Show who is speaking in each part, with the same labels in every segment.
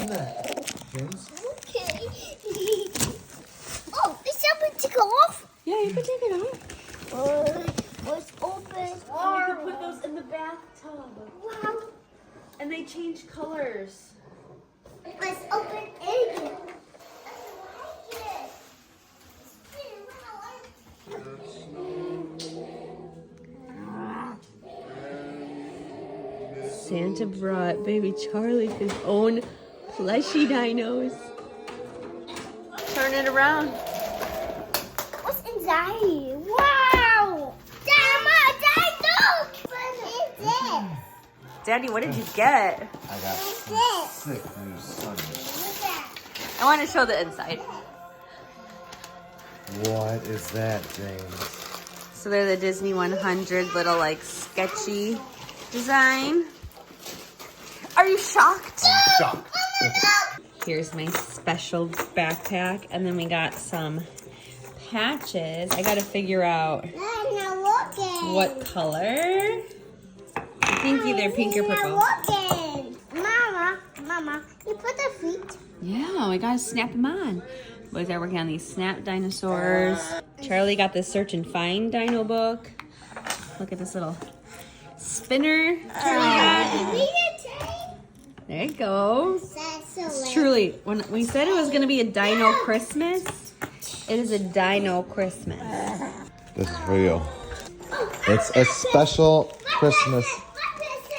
Speaker 1: open that, James.
Speaker 2: Okay. Oh, is that going to go off?
Speaker 3: Yeah, you can take it off.
Speaker 2: Let's open.
Speaker 3: Oh, we can put those in the bathtub.
Speaker 2: Wow.
Speaker 3: And they change colors.
Speaker 2: Let's open it.
Speaker 3: Santa brought baby Charlie his own plushy dinos. Turn it around.
Speaker 2: What's inside? Wow! Dad, what is this?
Speaker 3: Daddy, what did you get?
Speaker 1: I got some sick new sunnies.
Speaker 3: I want to show the inside.
Speaker 1: What is that, James?
Speaker 3: So they're the Disney 100 little like sketchy design. Are you shocked?
Speaker 1: I'm shocked.
Speaker 3: Here's my special backpack. And then we got some patches. I got to figure out what color. I think either pink or purple.
Speaker 2: Mama, you put the feet.
Speaker 3: Yeah, we got to snap them on. Boys are working on these snap dinosaurs. Charlie got this Search and Find dino book. Look at this little spinner Charlie got. There you go. It's truly, when we said it was going to be a Dino Christmas, it is a Dino Christmas.
Speaker 1: This is for you. It's a special Christmas.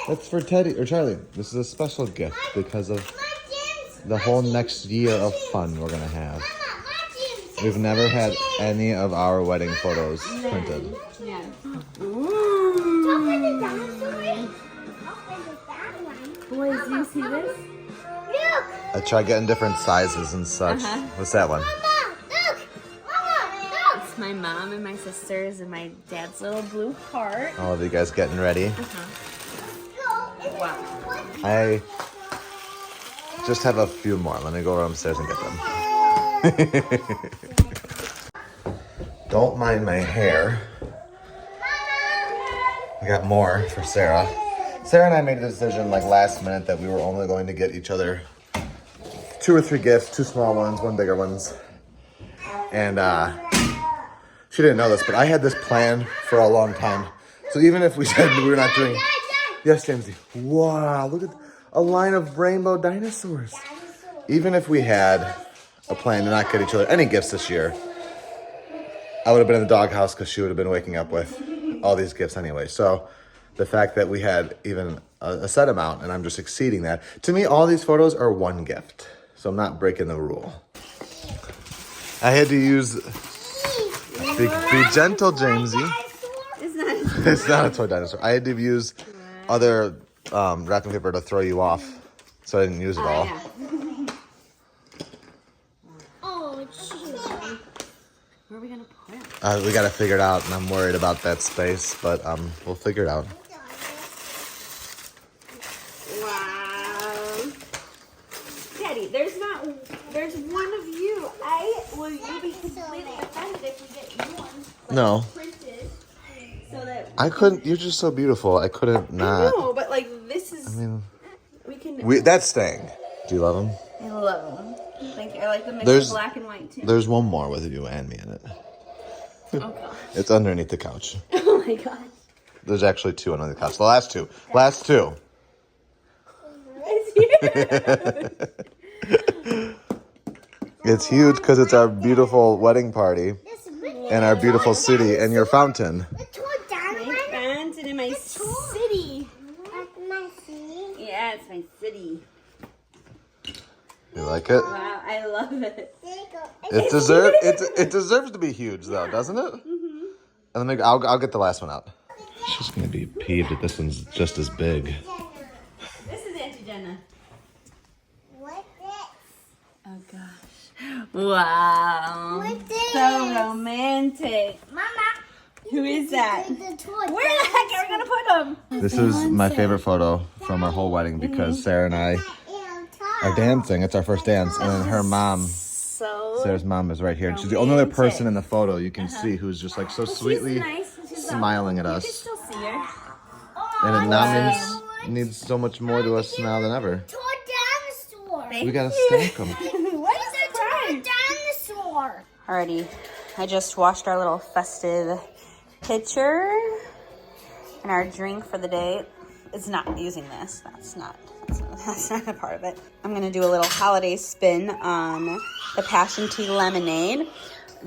Speaker 1: It's for Teddy or Charlie. This is a special gift because of the whole next year of fun we're going to have. We've never had any of our wedding photos printed.
Speaker 3: Yeah. Boys, do you see this?
Speaker 1: I try getting different sizes and such. What's that one?
Speaker 3: It's my mom and my sisters and my dad's little blue heart.
Speaker 1: All of you guys getting ready.
Speaker 3: Wow.
Speaker 1: I just have a few more. Let me go upstairs and get them. Don't mind my hair. I got more for Sarah. Sarah and I made a decision like last minute that we were only going to get each other 2 or 3 gifts, 2 small ones, 1 bigger ones. And she didn't know this, but I had this plan for a long time. So even if we said we were not doing... Yes, Jamesy. Wow, look at a line of rainbow dinosaurs. Even if we had a plan to not get each other any gifts this year, I would have been in the doghouse because she would have been waking up with all these gifts anyway. So the fact that we had even a set amount and I'm just exceeding that. To me, all these photos are 1 gift. So I'm not breaking the rule. I had to use... Be gentle, Jamesy. It's not a toy dinosaur. I had to use other wrapping paper to throw you off. So I didn't use it all.
Speaker 3: Yeah.
Speaker 2: Oh, gee.
Speaker 3: Where are we going to put it?
Speaker 1: We got to figure it out, and I'm worried about that space, but we'll figure it out.
Speaker 3: Wow. Daddy, there's one of you. Will you be completely offended if we get you one? Like,
Speaker 1: No.
Speaker 3: Printed, so that
Speaker 1: I couldn't, you're just so beautiful. I couldn't not.
Speaker 3: No, but like this is.
Speaker 1: I mean,
Speaker 3: we can.
Speaker 1: that's staying. Do you love them?
Speaker 3: I love them. Thank you. I like the mix
Speaker 1: There's-
Speaker 3: of black and white too.
Speaker 1: There's one more with you and me in it.
Speaker 3: Oh gosh.
Speaker 1: It's underneath the couch.
Speaker 3: Oh my gosh.
Speaker 1: There's actually 2 underneath the couch. The last 2. Last 2.
Speaker 3: It's here.
Speaker 1: It's huge because it's our beautiful wedding party and our beautiful city and your fountain.
Speaker 3: My fountain in my city.
Speaker 2: My city.
Speaker 3: Yeah, it's my city.
Speaker 1: You like it?
Speaker 3: Wow, I love it.
Speaker 1: It deserves to be huge though, doesn't it? Mm-hmm. And then I'll get the last one out. She's gonna be peeved that this one's just as big.
Speaker 3: This is Auntie Jenna.
Speaker 2: What's this?
Speaker 3: Oh gosh. Wow.
Speaker 2: What's this?
Speaker 3: So romantic.
Speaker 2: Mama.
Speaker 3: Who is that?
Speaker 2: The toy.
Speaker 3: Where the heck are we gonna put them?
Speaker 1: This is my favorite photo from our whole wedding because Sarah and I are dancing. It's our first dance, and then her mom,
Speaker 3: So
Speaker 1: Sarah's mom, is right here. And she's the only other person in the photo you can see who's just like so sweetly smiling at
Speaker 3: you can
Speaker 1: us.
Speaker 3: still see her.
Speaker 1: And it now means so much more to us now than ever.
Speaker 2: Toy dinosaur.
Speaker 1: We gotta stack them.
Speaker 2: What is it? Dinosaur.
Speaker 3: Alrighty, I just washed our little festive pitcher, and our drink for the day is not using this. That's not a part of it. I'm gonna do a little holiday spin on the passion tea lemonade.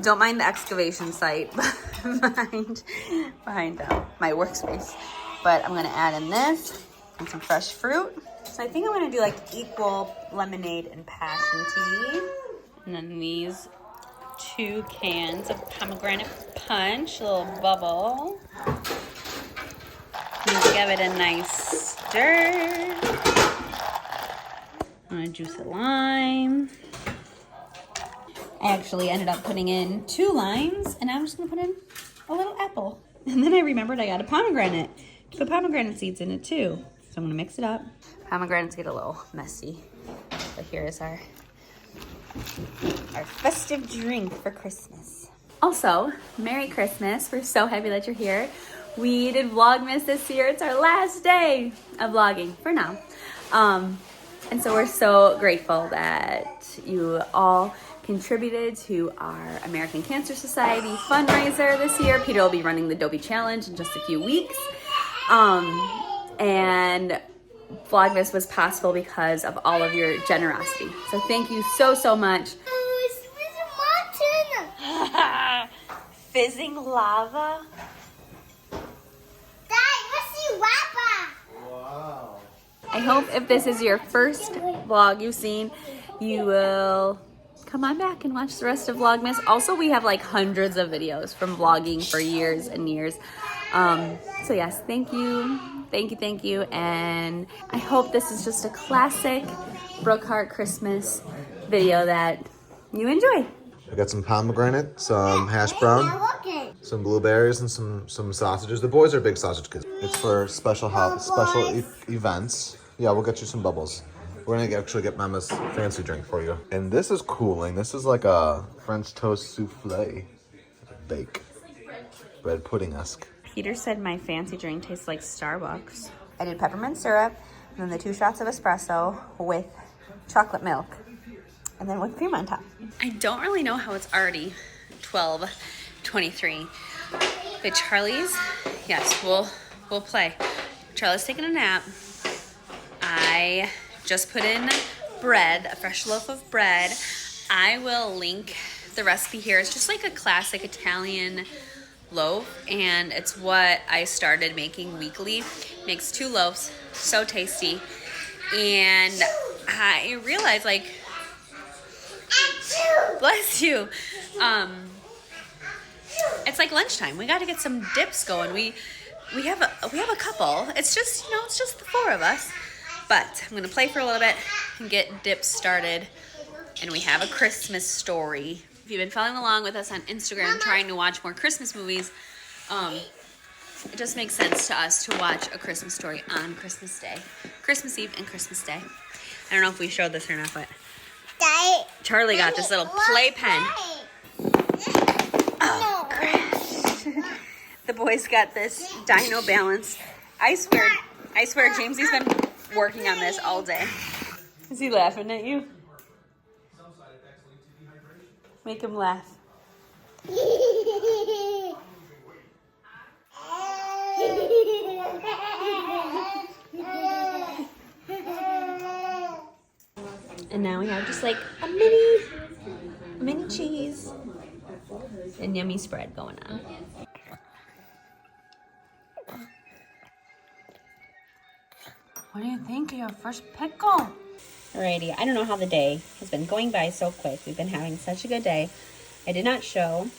Speaker 3: Don't mind the excavation site behind my workspace. But I'm gonna add in this and some fresh fruit. So I think I'm gonna do like equal lemonade and passion tea. And then these 2 cans of pomegranate punch, a little bubble. And give it a nice stir. I'm gonna juice a lime. I actually ended up putting in 2 limes, and I'm just gonna put in a little apple. And then I remembered I got a pomegranate. Put pomegranate seeds in it too. So I'm gonna mix it up. Pomegranates get a little messy, but here is our festive drink for Christmas. Also, Merry Christmas. We're so happy that you're here. We did Vlogmas this year. It's our last day of vlogging for now. And so we're so grateful that you all contributed to our American Cancer Society fundraiser this year. Peter will be running the Dobie Challenge in just a few weeks. And Vlogmas was possible because of all of your generosity. So thank you so much.
Speaker 2: Oh, it's mountain.
Speaker 3: Fizzing lava.
Speaker 2: Dad, what's the wrapper?
Speaker 1: Wow.
Speaker 3: I hope if this is your first vlog you've seen, you will come on back and watch the rest of Vlogmas. Also, we have like hundreds of videos from vlogging for years and years. So yes, thank you. And I hope this is just a classic Brookhart Christmas video that you enjoy.
Speaker 1: I got some pomegranate, some hash brown, some blueberries, and some sausages. The boys are big sausage kids. It's for special events. Yeah, we'll get you some bubbles. We're gonna actually get Mama's fancy drink for you. And this is cooling. This is like a French toast souffle. Bake. Bread pudding-esque.
Speaker 3: Peter said my fancy drink tastes like Starbucks. I did peppermint syrup, and then the 2 shots of espresso with chocolate milk, and then whipped cream on top. I don't really know how it's already 12:23. But Charlie's, yes, we'll play. Charlie's taking a nap. I just put in bread, a fresh loaf of bread. I will link the recipe here. It's just like a classic Italian loaf, and it's what I started making weekly. Makes 2 loaves, so tasty. And I realized, like, bless you, it's like lunchtime. We got to get some dips going. We have a couple. It's just, it's just the 4 of us. But I'm gonna play for a little bit and get dips started. And we have a Christmas story. If you've been following along with us on Instagram, trying to watch more Christmas movies, it just makes sense to us to watch A Christmas Story on Christmas Day, Christmas Eve and Christmas Day. I don't know if we showed this or not, but Charlie got this little playpen. Oh, crap. The boys got this Dino Balance. I swear, Jamesy's been working on this all day. Is he laughing at you? Make him laugh. And now we have just like a mini cheese and yummy spread going on. What do you think of your first pickle? Alrighty, I don't know how the day has been going by so quick. We've been having such a good day. I did not show.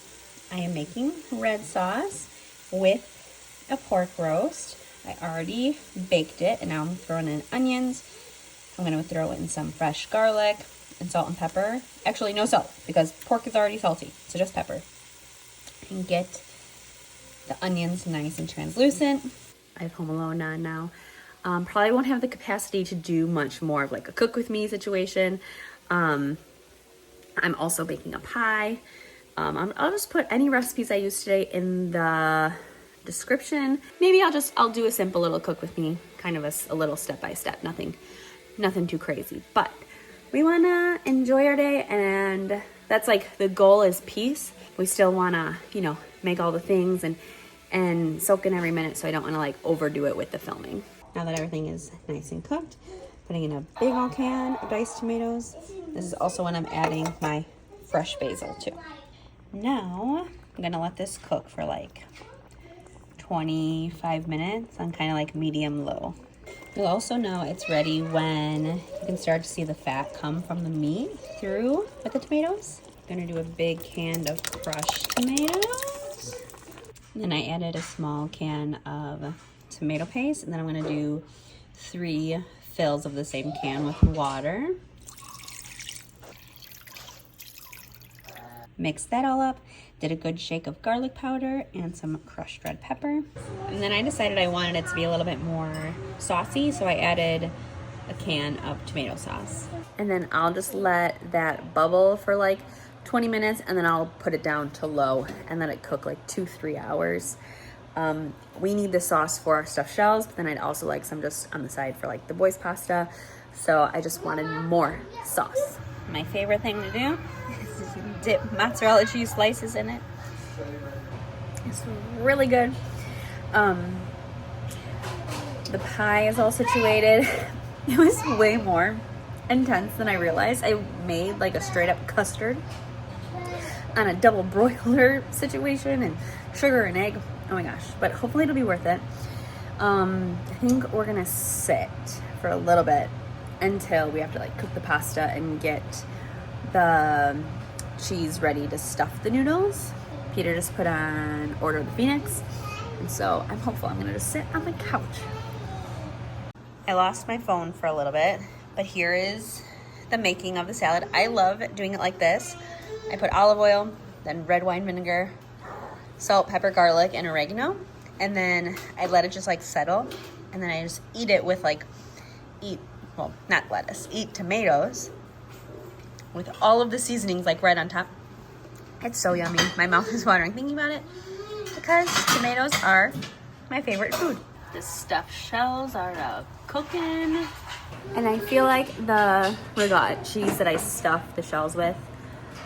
Speaker 3: I am making red sauce with a pork roast. I already baked it, and now I'm throwing in onions. I'm going to throw in some fresh garlic and salt and pepper. Actually, no salt, because pork is already salty, so just pepper. And get the onions nice and translucent. I have Home Alone on now. Probably won't have the capacity to do much more of like a cook with me situation. I'm also baking a pie. I'll just put any recipes I used today in the description. Maybe I'll do a simple little cook with me, kind of a little step by step, nothing too crazy. But we want to enjoy our day, and that's like the goal is peace. We still want to, you know, make all the things and soak in every minute, so I don't want to like overdo it with the filming. Now that everything is nice and cooked, putting in a big old can of diced tomatoes. This is also when I'm adding my fresh basil too. Now I'm gonna let this cook for like 25 minutes on kind of like medium low. You'll also know it's ready when you can start to see the fat come from the meat through with the tomatoes. I'm gonna do a big can of crushed tomatoes. And I added a small can of tomato paste, and then I'm gonna do 3 fills of the same can with water. Mix that all up. Did a good shake of garlic powder and some crushed red pepper. And then I decided I wanted it to be a little bit more saucy, so I added a can of tomato sauce. And then I'll just let that bubble for like 20 minutes, and then I'll put it down to low and let it cook like 2-3 hours. We need the sauce for our stuffed shells, but then I'd also like some just on the side for like the boys' pasta. So I just wanted more sauce. My favorite thing to do is dip mozzarella cheese slices in it. It's really good. The pie is all situated. It was way more intense than I realized. I made like a straight up custard on a double broiler situation, and sugar and egg. Oh my gosh, but hopefully it'll be worth it. I think we're gonna sit for a little bit until we have to like cook the pasta and get the cheese ready to stuff the noodles. Peter just put on Order of the Phoenix, and so I'm hopeful. I'm gonna just sit on the couch. I lost my phone for a little bit, but here is the making of the salad. I love doing it like this. I put olive oil, then red wine vinegar, salt, pepper, garlic, and oregano, and then I let it just like settle, and then I just eat it with like, not lettuce, eat tomatoes with all of the seasonings like right on top. It's so yummy. My mouth is watering thinking about it because tomatoes are my favorite food. The stuffed shells are cooking. And I feel like the ricotta cheese that I stuffed the shells with,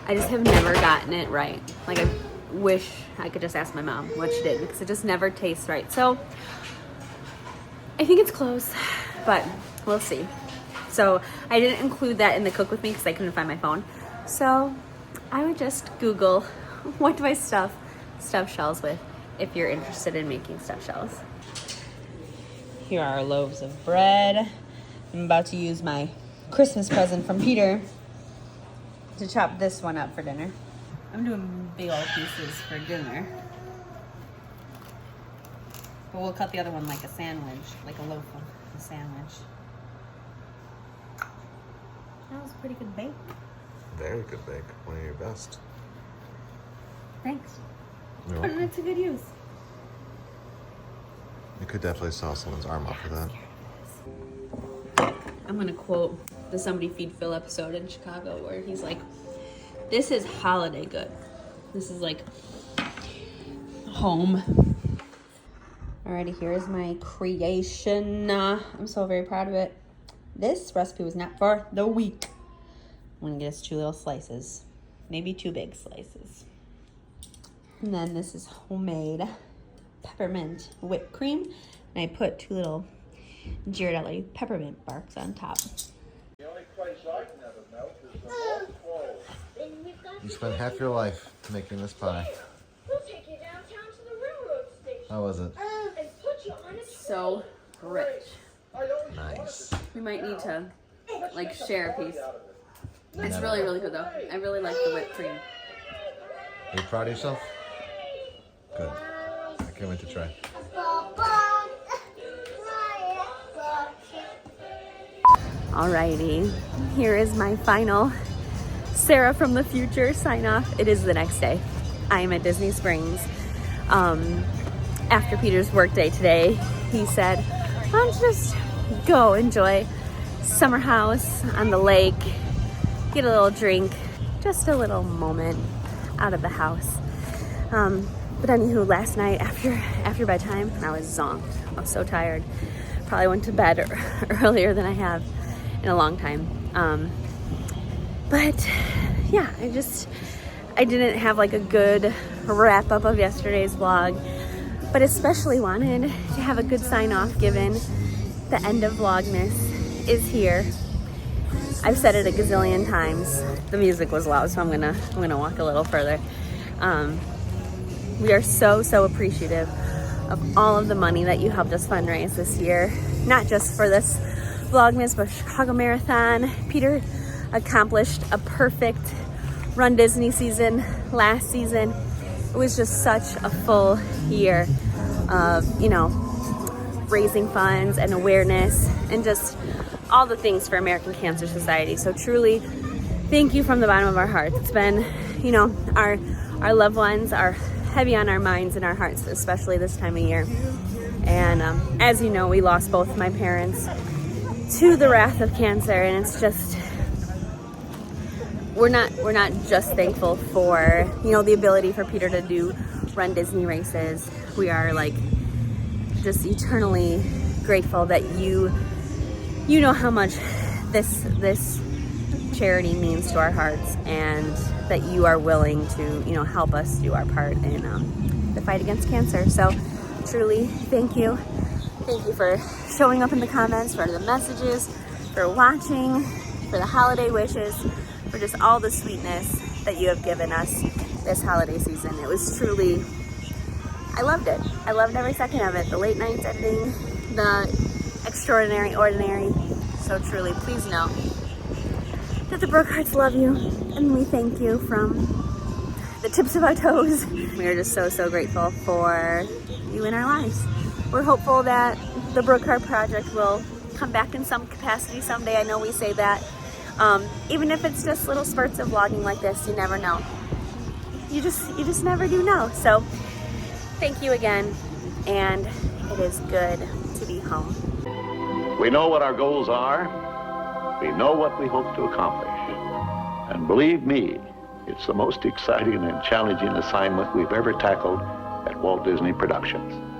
Speaker 3: I just have never gotten it right. Like I wish I could just ask my mom what she did, because it just never tastes right. So I think it's close, but we'll see. So I didn't include that in the cook with me because I couldn't find my phone. So I would just Google, what do I stuff stuffed shells with, if you're interested in making stuffed shells. Here are our loaves of bread. I'm about to use my Christmas present from Peter to chop this one up for dinner. I'm doing big old pieces for dinner. But we'll cut the other one like a sandwich, like a loaf of a sandwich. That was a pretty good bake.
Speaker 1: Very good bake. One of your best.
Speaker 3: Thanks.
Speaker 1: You're
Speaker 3: Putting
Speaker 1: welcome.
Speaker 3: it to good use.
Speaker 1: You could definitely saw someone's arm off of that.
Speaker 3: I'm gonna quote the Somebody Feed Phil episode in Chicago where he's like, "This is holiday good. This is like home." Alrighty, here's my creation. I'm so very proud of it. This recipe was not for the weak. I'm gonna get us 2 little slices, maybe 2 big slices. And then this is homemade peppermint whipped cream, and I put 2 little Ghirardelli peppermint barks on top.
Speaker 4: The only place I can ever melt is the North Pole.
Speaker 1: You spent half your life making this pie.
Speaker 2: We'll take you downtown to the railroad station
Speaker 1: How was it?
Speaker 2: and put you on a
Speaker 3: So rich.
Speaker 1: Nice.
Speaker 3: We might need to like share a piece. It's really, really good though. I really like the whipped cream.
Speaker 1: Are you proud of yourself? Good. I can't wait to try.
Speaker 3: Alrighty, here is my final Sarah from the future sign off. It is the next day. I am at Disney Springs. After Peter's work day today, he said, "Why don't you just go enjoy summer house on the lake, get a little drink, just a little moment out of the house." But anywho, last night after bedtime, I was zonked. I was so tired. Probably went to bed earlier than I have in a long time. But yeah, I didn't have like a good wrap up of yesterday's vlog, but especially wanted to have a good sign off given the end of Vlogmas is here. I've said it a gazillion times. The music was loud, so I'm gonna walk a little further. We are so appreciative of all of the money that you helped us fundraise this year, not just for this Vlogmas, but Chicago Marathon. Peter accomplished a perfect Run Disney season last season. It was just such a full year of, you know, raising funds and awareness and just all the things for American Cancer Society. So truly, thank you from the bottom of our hearts. It's been, you know, our loved ones are heavy on our minds and our hearts, especially this time of year. And as you know, we lost both my parents to the wrath of cancer, and it's just, we're not just thankful for, you know, the ability for Peter to do Run Disney races. We are like just eternally grateful that you know how much this charity means to our hearts, and that you are willing to, you know, help us do our part in the fight against cancer. So truly, thank you. Thank you for showing up in the comments, for the messages, for watching, for the holiday wishes, for just all the sweetness that you have given us this holiday season. It was truly, I loved it. I loved every second of it. The late nights editing, the extraordinary, ordinary. So truly, please know that the Brookharts love you, and we thank you from the tips of our toes. We are just so grateful for you in our lives. We're hopeful that the Brookhart project will come back in some capacity someday. I know we say that. Even if it's just little spurts of vlogging like this, you never know. You just never do know. So thank you again, and it is good to be home.
Speaker 5: We know what our goals are. We know what we hope to accomplish. And believe me, it's the most exciting and challenging assignment we've ever tackled at Walt Disney Productions.